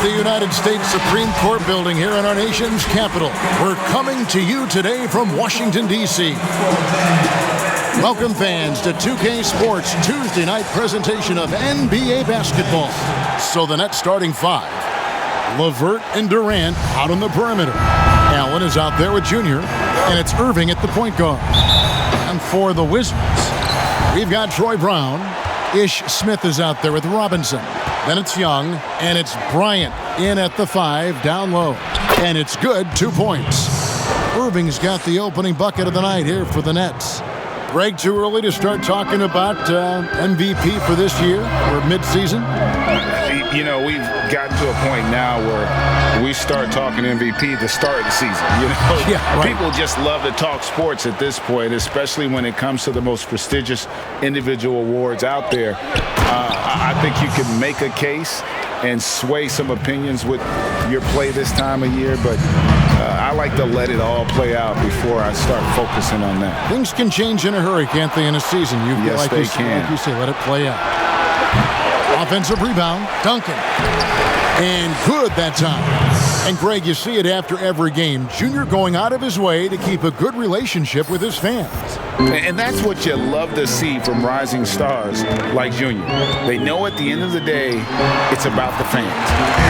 the United States Supreme Court building here in our nation's capital. We're coming to you today from Washington, D.C. Welcome, fans, to 2K Sports Tuesday night presentation of NBA basketball. So the Nets starting five. LeVert and Durant out on the perimeter. Allen is out there with Junior, and it's Irving at the point guard. And for the Wizards, we've got Troy Brown. Ish Smith is out there with Robinson. Then it's Young, and it's Bryant in at the 5, down low. And it's good, 2 points. Irving's got the opening bucket of the night here for the Nets. Greg, too early to start talking about MVP for this year or midseason? You know, we've gotten to a point now where we start talking MVP at the start of the season. You know, yeah, right. People just love to talk sports at this point, especially when it comes to the most prestigious individual awards out there. I think you can make a case and sway some opinions with your play this time of year, but I like to let it all play out before I start focusing on that. Things can change in a hurry, can't they, in a season? Yes, they can. Like you say, let it play out. Offensive rebound, Duncan. And good that time. And Greg, you see it after every game. Junior going out of his way to keep a good relationship with his fans. And that's what you love to see from rising stars like Junior. They know at the end of the day, it's about the fans.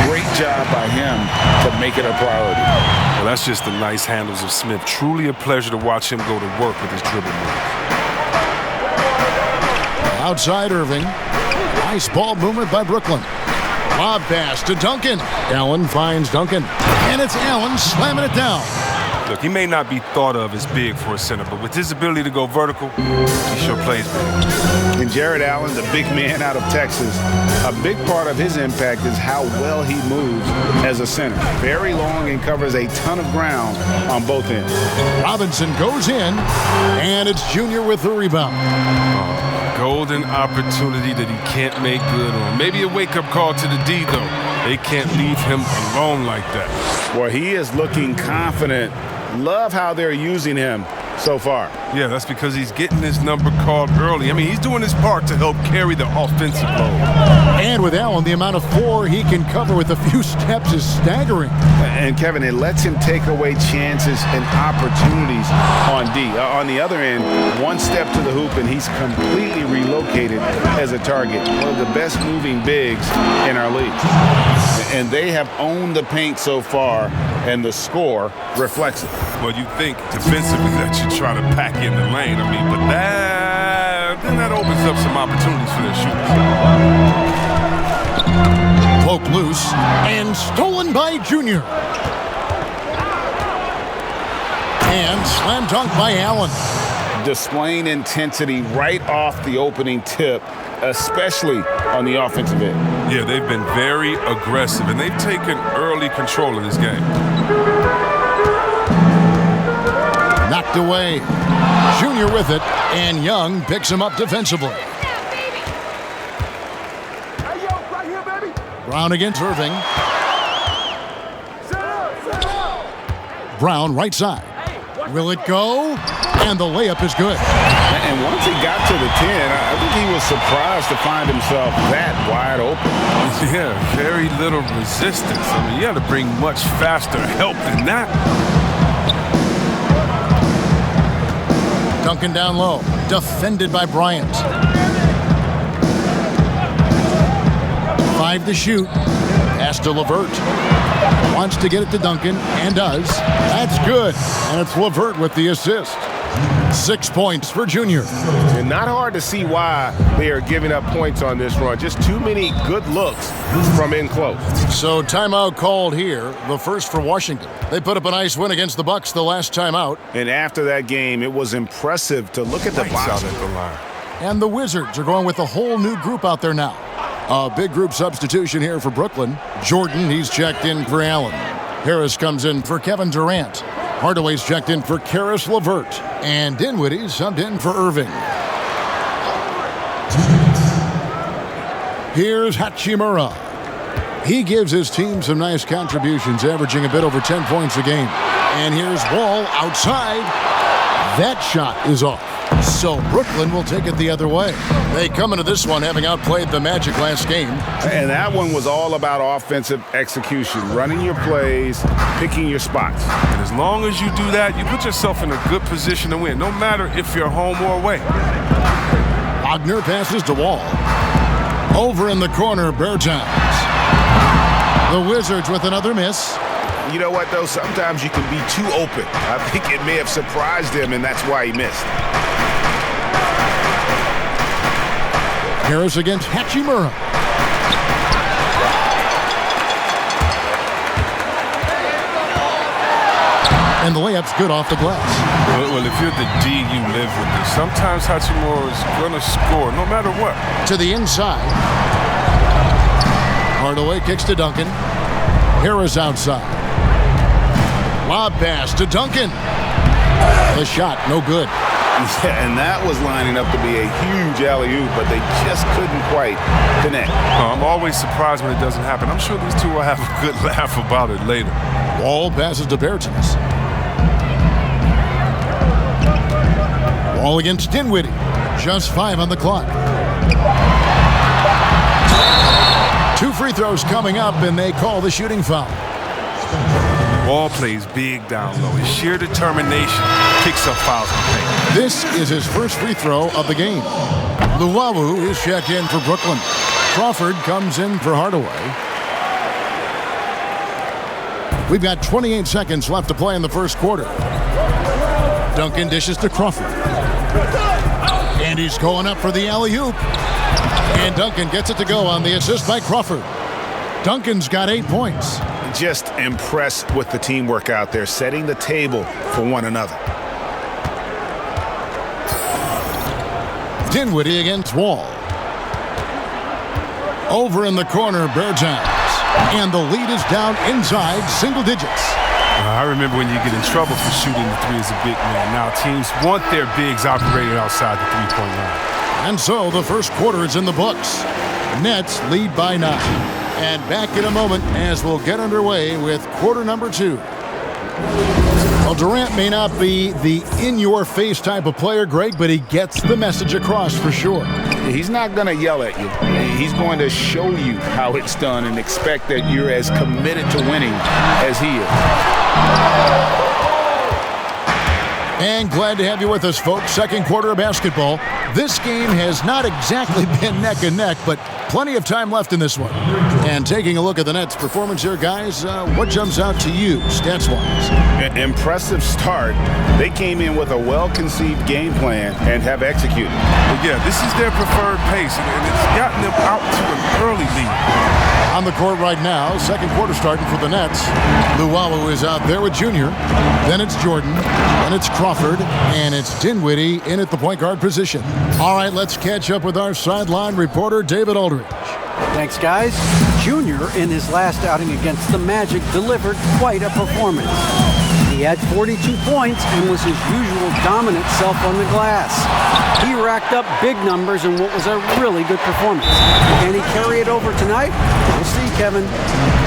Great job by him to make it a priority. Well, that's just the nice handles of Smith. Truly a pleasure to watch him go to work with his dribble move. Outside Irving. Nice ball movement by Brooklyn. Lob pass to Duncan. Allen finds Duncan. And it's Allen slamming it down. Look, he may not be thought of as big for a center, but with his ability to go vertical, he sure plays big. And Jared Allen, the big man out of Texas, a big part of his impact is how well he moves as a center. Very long and covers a ton of ground on both ends. Robinson goes in, and it's Junior with the rebound. Golden opportunity that he can't make good on. Maybe a wake-up call to the D, though. They can't leave him alone like that. Well, he is looking confident. Love how they're using him so far. Yeah, that's because he's getting his number called early. I mean, he's doing his part to help carry the offensive load. And with Allen, the amount of 4 he can cover with a few steps is staggering. And, Kevin, it lets him take away chances and opportunities on D. On the other end, one step to the hoop, and he's completely relocated as a target. One of the best moving bigs in our league. And they have owned the paint so far, and the score reflects it. Well, you think defensively that you try to pack in the lane. I mean, but then that opens up some opportunities for their shooters. Poke loose and stolen by Junior. And slam dunk by Allen. Displaying intensity right off the opening tip, especially on the offensive end. Yeah, they've been very aggressive, and they've taken early control of this game. Knocked away. Junior with it, and Young picks him up defensively. Brown against Irving. Brown right side. Will it go? And the layup is good. And once he got to the 10, I think he was surprised to find himself that wide open. Yeah, very little resistance. I mean, you got to bring much faster help than that. Duncan down low, defended by Bryant. 5 to shoot. Pass to LeVert. Wants to get it to Duncan, and does. That's good. And it's LeVert with the assist. 6 points for Junior. And not hard to see why they are giving up points on this run. Just too many good looks from in close. So timeout called here, the first for Washington. They put up a nice win against the Bucks the last time out. And after that game, it was impressive to look at the box. Out at the line. And the Wizards are going with a whole new group out there now. A big group substitution here for Brooklyn. Jordan, he's checked in for Allen. Harris comes in for Kevin Durant. Hardaway's checked in for Karis LeVert. And Dinwiddie subbed in for Irving. Here's Hachimura. He gives his team some nice contributions, averaging a bit over 10 points a game. And here's Wall outside. That shot is off. So Brooklyn will take it the other way. They come into this one having outplayed the Magic last game. And that one was all about offensive execution, running your plays, picking your spots. And as long as you do that, you put yourself in a good position to win, no matter if you're home or away. Wagner passes to Wall. Over in the corner, Bertans. The Wizards with another miss. You know what, though? Sometimes you can be too open. I think it may have surprised him, and that's why he missed. Harris against Hachimura. And the layup's good off the glass. Well, if you're the D, you live with this. Sometimes Hachimura is going to score, no matter what. To the inside. Hardaway kicks to Duncan. Harris outside. Lob pass to Duncan. The shot, no good. Yeah, and that was lining up to be a huge alley-oop, but they just couldn't quite connect. I'm always surprised when it doesn't happen. I'm sure these two will have a good laugh about it later. Wall passes to Bertans. Wall against Dinwiddie. Just 5 on the clock. 2 free throws coming up, and they call the shooting foul. Wall plays big down low. His sheer determination picks up fouls in the paint. This is his first free throw of the game. Luwawu is checked in for Brooklyn. Crawford comes in for Hardaway. We've got 28 seconds left to play in the first quarter. Duncan dishes to Crawford. And he's going up for the alley-oop. And Duncan gets it to go on the assist by Crawford. Duncan's got 8 points. Just impressed with the teamwork out there, setting the table for one another. Dinwiddie against Wall. Over in the corner, Bertans. And the lead is down inside single digits. I remember when you get in trouble for shooting the three as a big man. Now teams want their bigs operating outside the three-point line. And so the first quarter is in the books. Nets lead by 9. And back in a moment as we'll get underway with quarter number 2. Well, Durant may not be the in-your-face type of player, Greg, but he gets the message across for sure. He's not going to yell at you. He's going to show you how it's done and expect that you're as committed to winning as he is. And glad to have you with us, folks. Second quarter of basketball. This game has not exactly been neck and neck, but plenty of time left in this one. And taking a look at the Nets' performance here, guys, what jumps out to you, stats-wise? An impressive start. They came in with a well-conceived game plan and have executed. But yeah, this is their preferred pace, and it's gotten them out to an early lead. On the court right now, second quarter starting for the Nets. Luwawu is out there with Junior. Then it's Jordan. Then it's Crawford. And it's Dinwiddie in at the point guard position. All right, let's catch up with our sideline reporter, David Aldridge. Thanks, guys. Junior, in his last outing against the Magic, delivered quite a performance. He had 42 points and was his usual dominant self on the glass. He racked up big numbers in what was a really good performance. Can he carry it over tonight? We'll see, Kevin.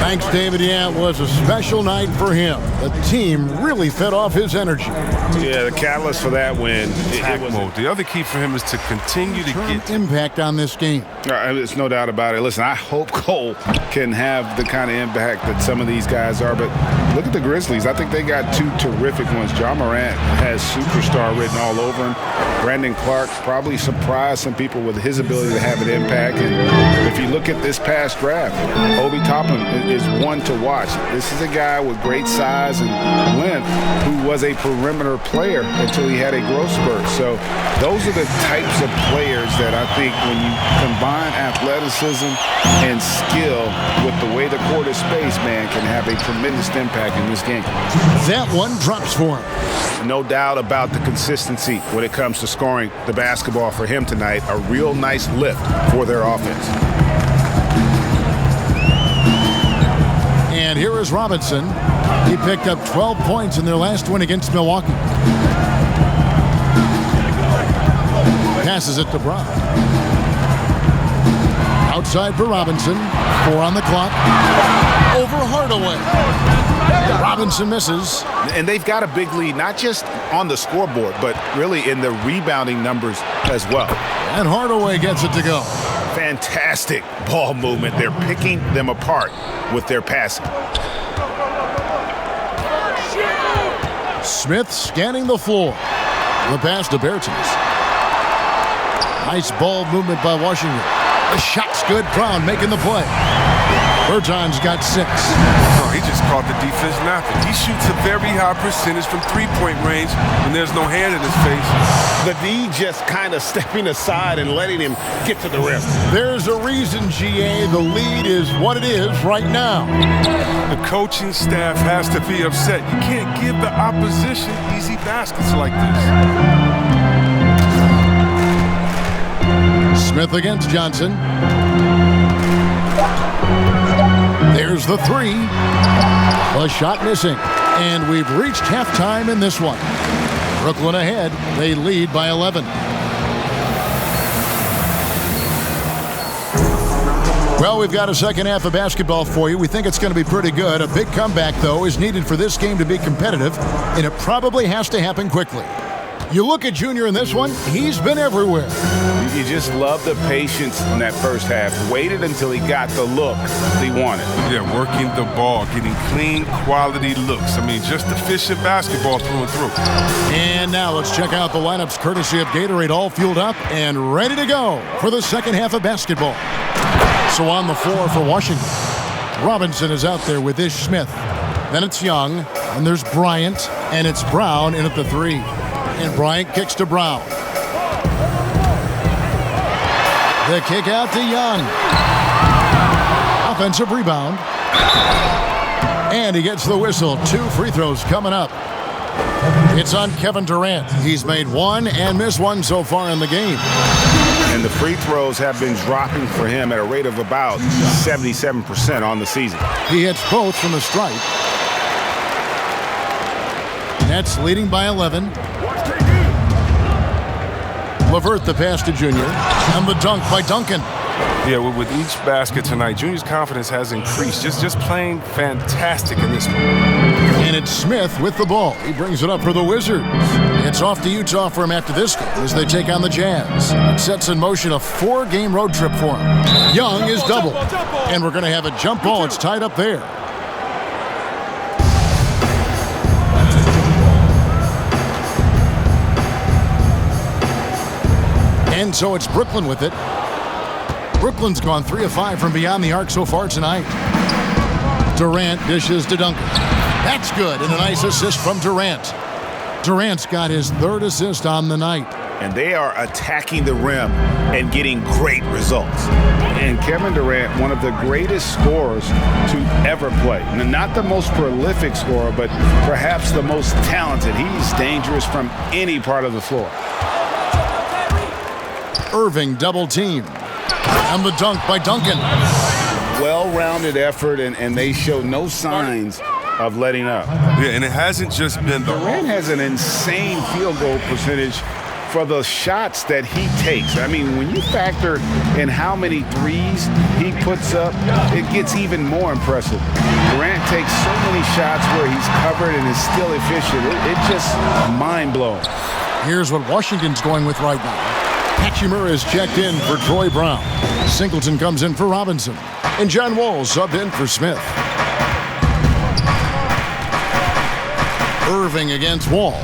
Thanks, David. Yeah, it was a special night for him. The team really fed off his energy. Yeah, the catalyst for that win. Attack mode. The other key for him is to continue to get impact on this game. There's no doubt about it. Listen, I hope Cole can have the kind of impact that some of these guys are, but look at the Grizzlies. I think they got 2 terrific ones. Ja Morant has superstar written all over him. Brandon Clark probably surprised some people with his ability to have an impact. And if you look at this past draft, Obi Toppin is one to watch. This is a guy with great size and length who was a perimeter player until he had a growth spurt. So those are the types of players that I think when you combine athleticism and skill with the way the court is spaced, man, can have a tremendous impact in this game. That one drops for him. No doubt about the consistency when it comes to scoring the basketball for him tonight. A real nice lift for their offense. And here is Robinson. He picked up 12 points in their last win against Milwaukee. Passes it to Brown. Outside for Robinson. 4 on the clock. Over Hardaway. Robinson misses. And they've got a big lead, not just on the scoreboard, but really in the rebounding numbers as well. And Hardaway gets it to go. Fantastic ball movement. They're picking them apart with their passing. Smith scanning the floor. The pass to Bertans. Nice ball movement by Washington. The shot's good. Brown making the play. Bertans got 6. Oh, he just caught the defense napping. He shoots a very high percentage from three-point range when there's no hand in his face. The D just kind of stepping aside and letting him get to the rim. There's a reason, GA. The lead is what it is right now. The coaching staff has to be upset. You can't give the opposition easy baskets like this. Smith against Johnson. There's the 3. The shot missing. And we've reached halftime in this one. Brooklyn ahead. They lead by 11. Well, we've got a second half of basketball for you. We think it's going to be pretty good. A big comeback, though, is needed for this game to be competitive, and it probably has to happen quickly. You look at Junior in this one, he's been everywhere. You just love the patience in that first half. Waited until he got the look he wanted. Yeah, working the ball, getting clean, quality looks. I mean, just efficient basketball through and through. And now let's check out the lineups courtesy of Gatorade, all fueled up and ready to go for the second half of basketball. So on the floor for Washington, Robinson is out there with Ish Smith. Then it's Young, and there's Bryant, and it's Brown in at the 3. And Bryant kicks to Brown. The kick out to Young. Offensive rebound. And he gets the whistle. 2 free throws coming up. It's on Kevin Durant. He's made 1 and missed 1 so far in the game. And the free throws have been dropping for him at a rate of about 77% on the season. He hits both from the stripe. Nets leading by 11. LeVert the pass to Junior. And the dunk by Duncan. Yeah, with each basket tonight, Junior's confidence has increased. Just playing fantastic in this one. And it's Smith with the ball. He brings it up for the Wizards. It's off to Utah for him after this game as they take on the Jazz. It sets in motion a 4-game road trip for him. Young is double. And we're going to have a jump ball. It's tied up there. And so it's Brooklyn with it. Brooklyn's gone 3 of 5 from beyond the arc so far tonight. Durant dishes to Duncan. That's good, and a nice assist from Durant. Durant's got his 3rd assist on the night. And they are attacking the rim and getting great results. And Kevin Durant, one of the greatest scorers to ever play. Not the most prolific scorer, but perhaps the most talented. He's dangerous from any part of the floor. Irving double team. And the dunk by Duncan. Well-rounded effort, and they show no signs of letting up. Yeah, and it hasn't just been the... Durant has an insane field goal percentage for the shots that he takes. I mean, when you factor in how many threes he puts up, it gets even more impressive. Durant takes so many shots where he's covered and is still efficient. It's just mind-blowing. Here's what Washington's going with right now. Hachimura is checked in for Troy Brown. Singleton comes in for Robinson. And John Wall subbed in for Smith. Irving against Wall.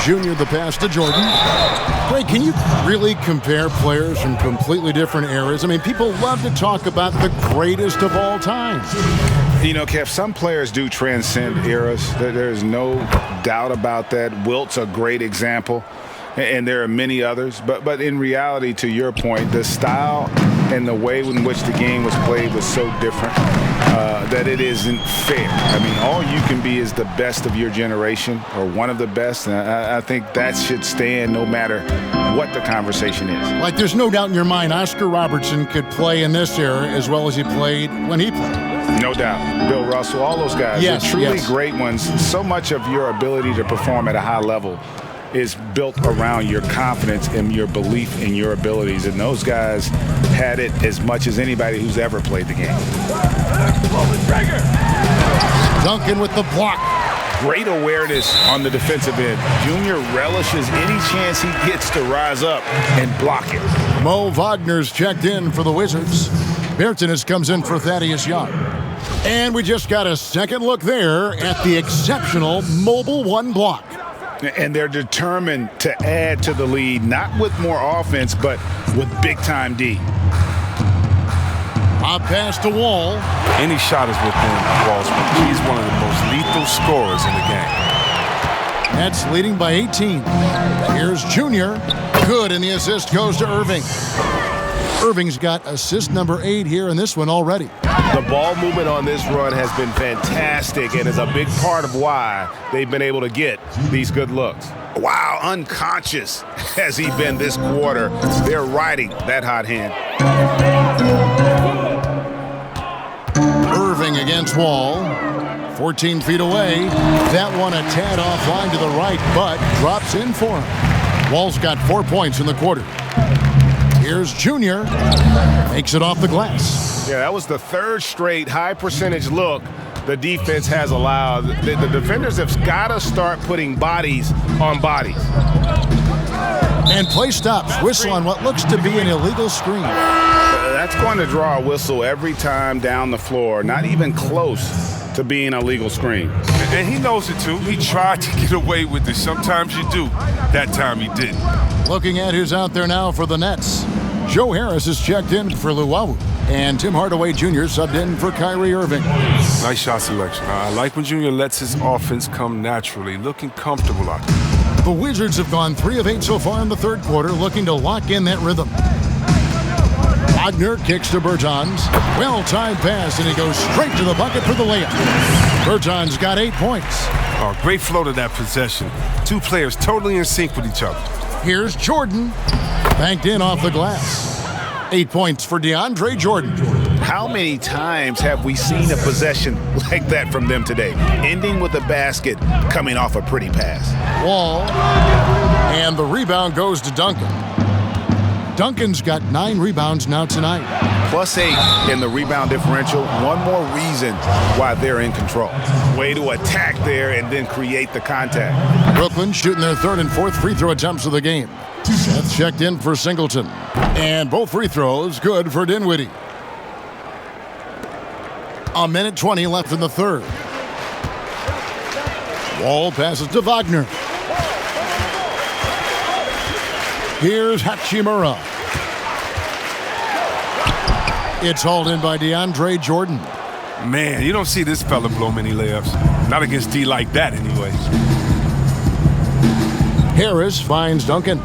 Junior the pass to Jordan. Greg, can you really compare players from completely different eras? I mean, people love to talk about the greatest of all time. You know, Kev, some players do transcend eras. There's no doubt about that. Wilt's a great example. And there are many others. But in reality, to your point, the style and the way in which the game was played was so different that it isn't fair. I mean, all you can be is the best of your generation or one of the best. And I think that should stand no matter what the conversation is. Like, there's no doubt in your mind Oscar Robertson could play in this era as well as he played when he played. No doubt. Bill Russell, all those guys. Yes, they're truly yes. great ones. So much of your ability to perform at a high level is built around your confidence and your belief in your abilities. And those guys had it as much as anybody who's ever played the game. Duncan with the block. Great awareness on the defensive end. Junior relishes any chance he gets to rise up and block it. Mo Wagner's checked in for the Wizards. Bertanis comes in for Thaddeus Young. And we just got a second look there at the exceptional Mobile One block. And they're determined to add to the lead, not with more offense, but with big-time D. A pass to Wall. Any shot is within Wall's range. He's one of the most lethal scorers in the game. Nets leading by 18. Here's Junior. Good, and the assist goes to Irving. Irving's got assist number 8 here in this one already. The ball movement on this run has been fantastic and is a big part of why they've been able to get these good looks. Wow, unconscious has he been this quarter. They're riding that hot hand. Irving against Wall. 14 feet away. That one a tad offline to the right, but drops in for him. Wall's got 4 points in the quarter. Here's Junior. Makes it off the glass. Yeah, that was the third straight high percentage look the defense has allowed. The defenders have got to start putting bodies on bodies. And play stops. Whistle on what looks to be an illegal screen. That's going to draw a whistle every time down the floor. Not even close to being a legal screen. And he knows it too. He tried to get away with it. Sometimes you do. That time he didn't. Looking at who's out there now for the Nets. Joe Harris is checked in for Luwawu. And Tim Hardaway Jr. subbed in for Kyrie Irving. Nice shot selection. I like when Junior lets his offense come naturally, looking comfortable out there. The Wizards have gone 3 of 8 so far in the third quarter, looking to lock in that rhythm. Wagner kicks to Bertans. Well-timed pass, and he goes straight to the bucket for the layup. Bertans got 8 points. Oh, great flow to that possession. Two players totally in sync with each other. Here's Jordan. Banked in off the glass. 8 points for DeAndre Jordan. How many times have we seen a possession like that from them today? Ending with a basket, coming off a pretty pass. Wall. And the rebound goes to Duncan. Duncan's got 9 rebounds now tonight. +8 in the rebound differential. One more reason why they're in control. Way to attack there and then create the contact. Brooklyn shooting their 3rd and 4th free throw attempts of the game. Seth checked in for Singleton. And both free throws good for Dinwiddie. 1:20 left in the third. Wall passes to Wagner. Here's Hachimura. It's hauled in by DeAndre Jordan. Man, you don't see this fella blow many layups. Not against D like that, anyway. Harris finds Duncan.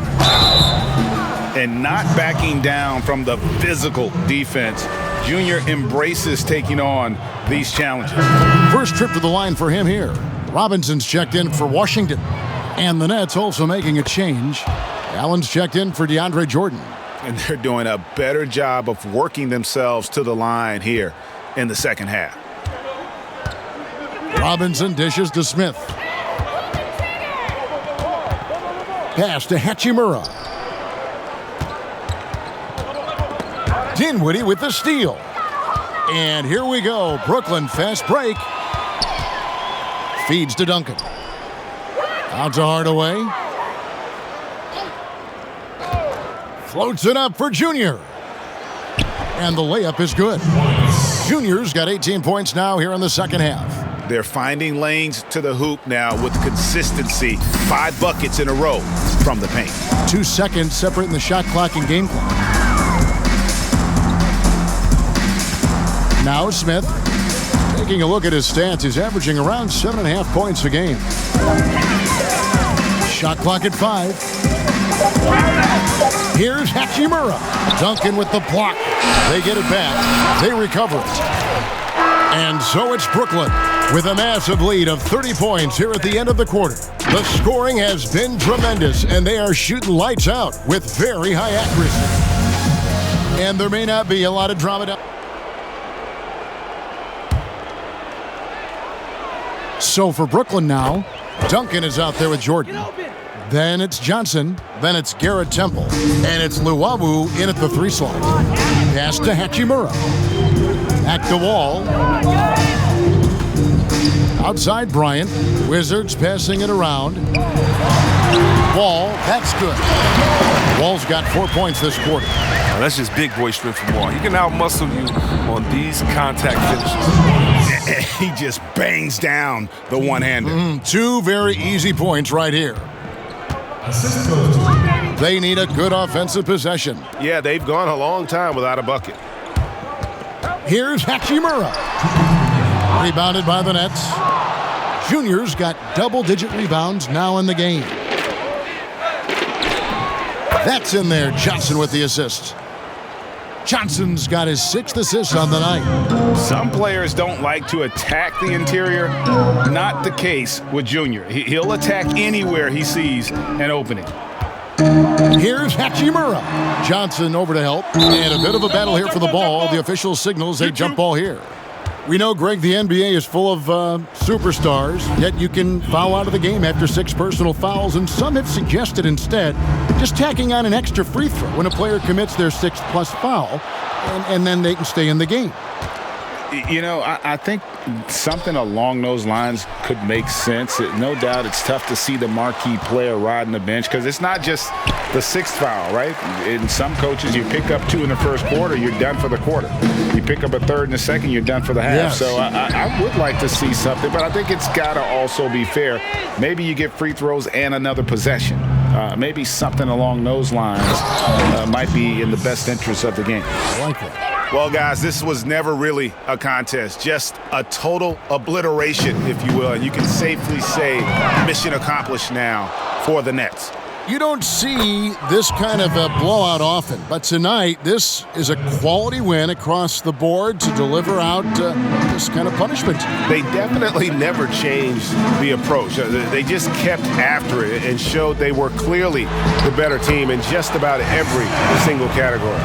And not backing down from the physical defense. Junior embraces taking on these challenges. First trip to the line for him here. Robinson's checked in for Washington. And the Nets also making a change. Allen's checked in for DeAndre Jordan. And they're doing a better job of working themselves to the line here in the second half. Robinson dishes to Smith. Pass to Hachimura. Dinwiddie with the steal. And here we go. Brooklyn fast break. Feeds to Duncan. Out to Hardaway. Floats it up for Junior. And the layup is good. Junior's got 18 points now here in the second half. They're finding lanes to the hoop now with consistency. 5 buckets in a row from the paint. 2 seconds separating the shot clock and game clock. Now Smith. Taking a look at his stats, he's averaging around 7.5 points a game. Shot clock at 5. Here's Hachimura. Duncan with the block. They get it back. They recover it. And so it's Brooklyn with a massive lead of 30 points here at the end of the quarter. The scoring has been tremendous, and they are shooting lights out with very high accuracy. And there may not be a lot of drama. So for Brooklyn now, Duncan is out there with Jordan. Then it's Johnson. Then it's Garrett Temple. And it's Luwawu in at the 3 slot. Pass to Hachimura. Back to Wall. Outside Bryant. Wizards passing it around. Wall, that's good. Wall's got 4 points this quarter. Now, that's just big boy strength from Wall. He can out-muscle you on these contact finishes. He just bangs down the one-hander. 2 very easy points right here. They need a good offensive possession. Yeah, they've gone a long time without a bucket. Here's Hachimura. Rebounded by the Nets. Junior's got double-digit rebounds now in the game. That's in there. Johnson with the assist. Johnson's got his 6th assist on the night. Some players don't like to attack the interior. Not the case with Junior. He'll attack anywhere he sees an opening. Here's Hachimura. Johnson over to help. And a bit of a battle here for the ball. The official signals a jump ball here. We know, Greg, the NBA is full of superstars, yet you can foul out of the game after 6 personal fouls, and some have suggested instead just tacking on an extra free throw when a player commits their 6th+ foul, and then they can stay in the game. You know, I think something along those lines could make sense. No doubt it's tough to see the marquee player riding the bench because it's not just the 6th foul, right? In some coaches, you pick up 2 in the first quarter, you're done for the quarter. You pick up a 3rd in the second, you're done for the half. Yes. So I would like to see something, but I think it's got to also be fair. Maybe you get free throws and another possession. Maybe something along those lines might be in the best interest of the game. I like that. Well, guys, this was never really a contest, just a total obliteration, if you will. And you can safely say mission accomplished now for the Nets. You don't see this kind of a blowout often, but tonight this is a quality win across the board to deliver out this kind of punishment. They definitely never changed the approach. They just kept after it and showed they were clearly the better team in just about every single category.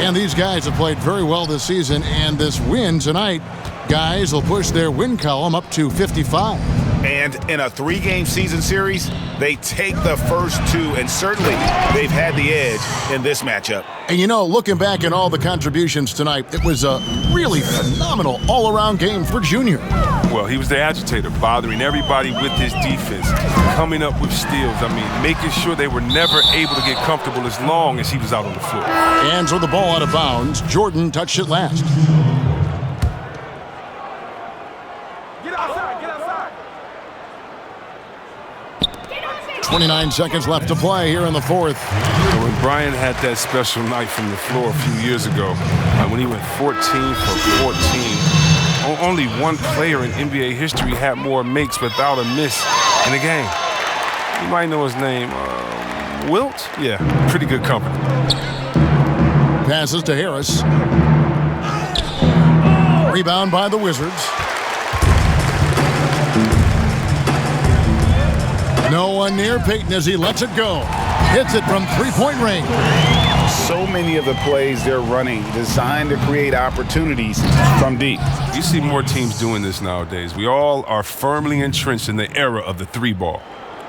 And these guys have played very well this season, and this win tonight, guys will push their win column up to 55. And in a 3-game season series, they take the first 2, and certainly they've had the edge in this matchup. And you know, looking back at all the contributions tonight, it was a really phenomenal all-around game for Junior. Well, he was the agitator, bothering everybody with his defense, coming up with steals. I mean, making sure they were never able to get comfortable as long as he was out on the floor. And so the ball out of bounds. Jordan touched it last. 29 seconds left to play here in the 4th. When Brian had that special night from the floor a few years ago, when he went 14 for 14, only one player in NBA history had more makes without a miss in a game. You might know his name, Wilt? Yeah, pretty good company. Passes to Harris. Rebound by the Wizards. No one near Payton as he lets it go. Hits it from 3-point range. So many of the plays they're running designed to create opportunities from deep. You see more teams doing this nowadays. We all are firmly entrenched in the era of the 3-ball.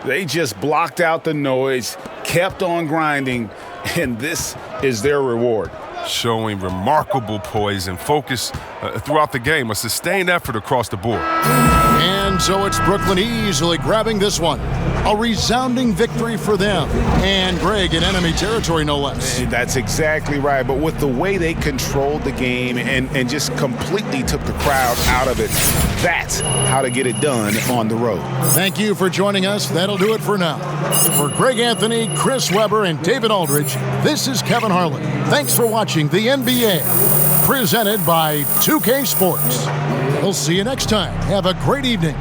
They just blocked out the noise, kept on grinding, and this is their reward. Showing remarkable poise and focus throughout the game, a sustained effort across the board. And so it's Brooklyn easily grabbing this one. A resounding victory for them. And Greg in enemy territory, no less. That's exactly right. But with the way they controlled the game and just completely took the crowd out of it, that's how to get it done on the road. Thank you for joining us. That'll do it for now. For Greg Anthony, Chris Webber, and David Aldridge, this is Kevin Harlan. Thanks for watching the NBA, presented by 2K Sports. We'll see you next time. Have a great evening.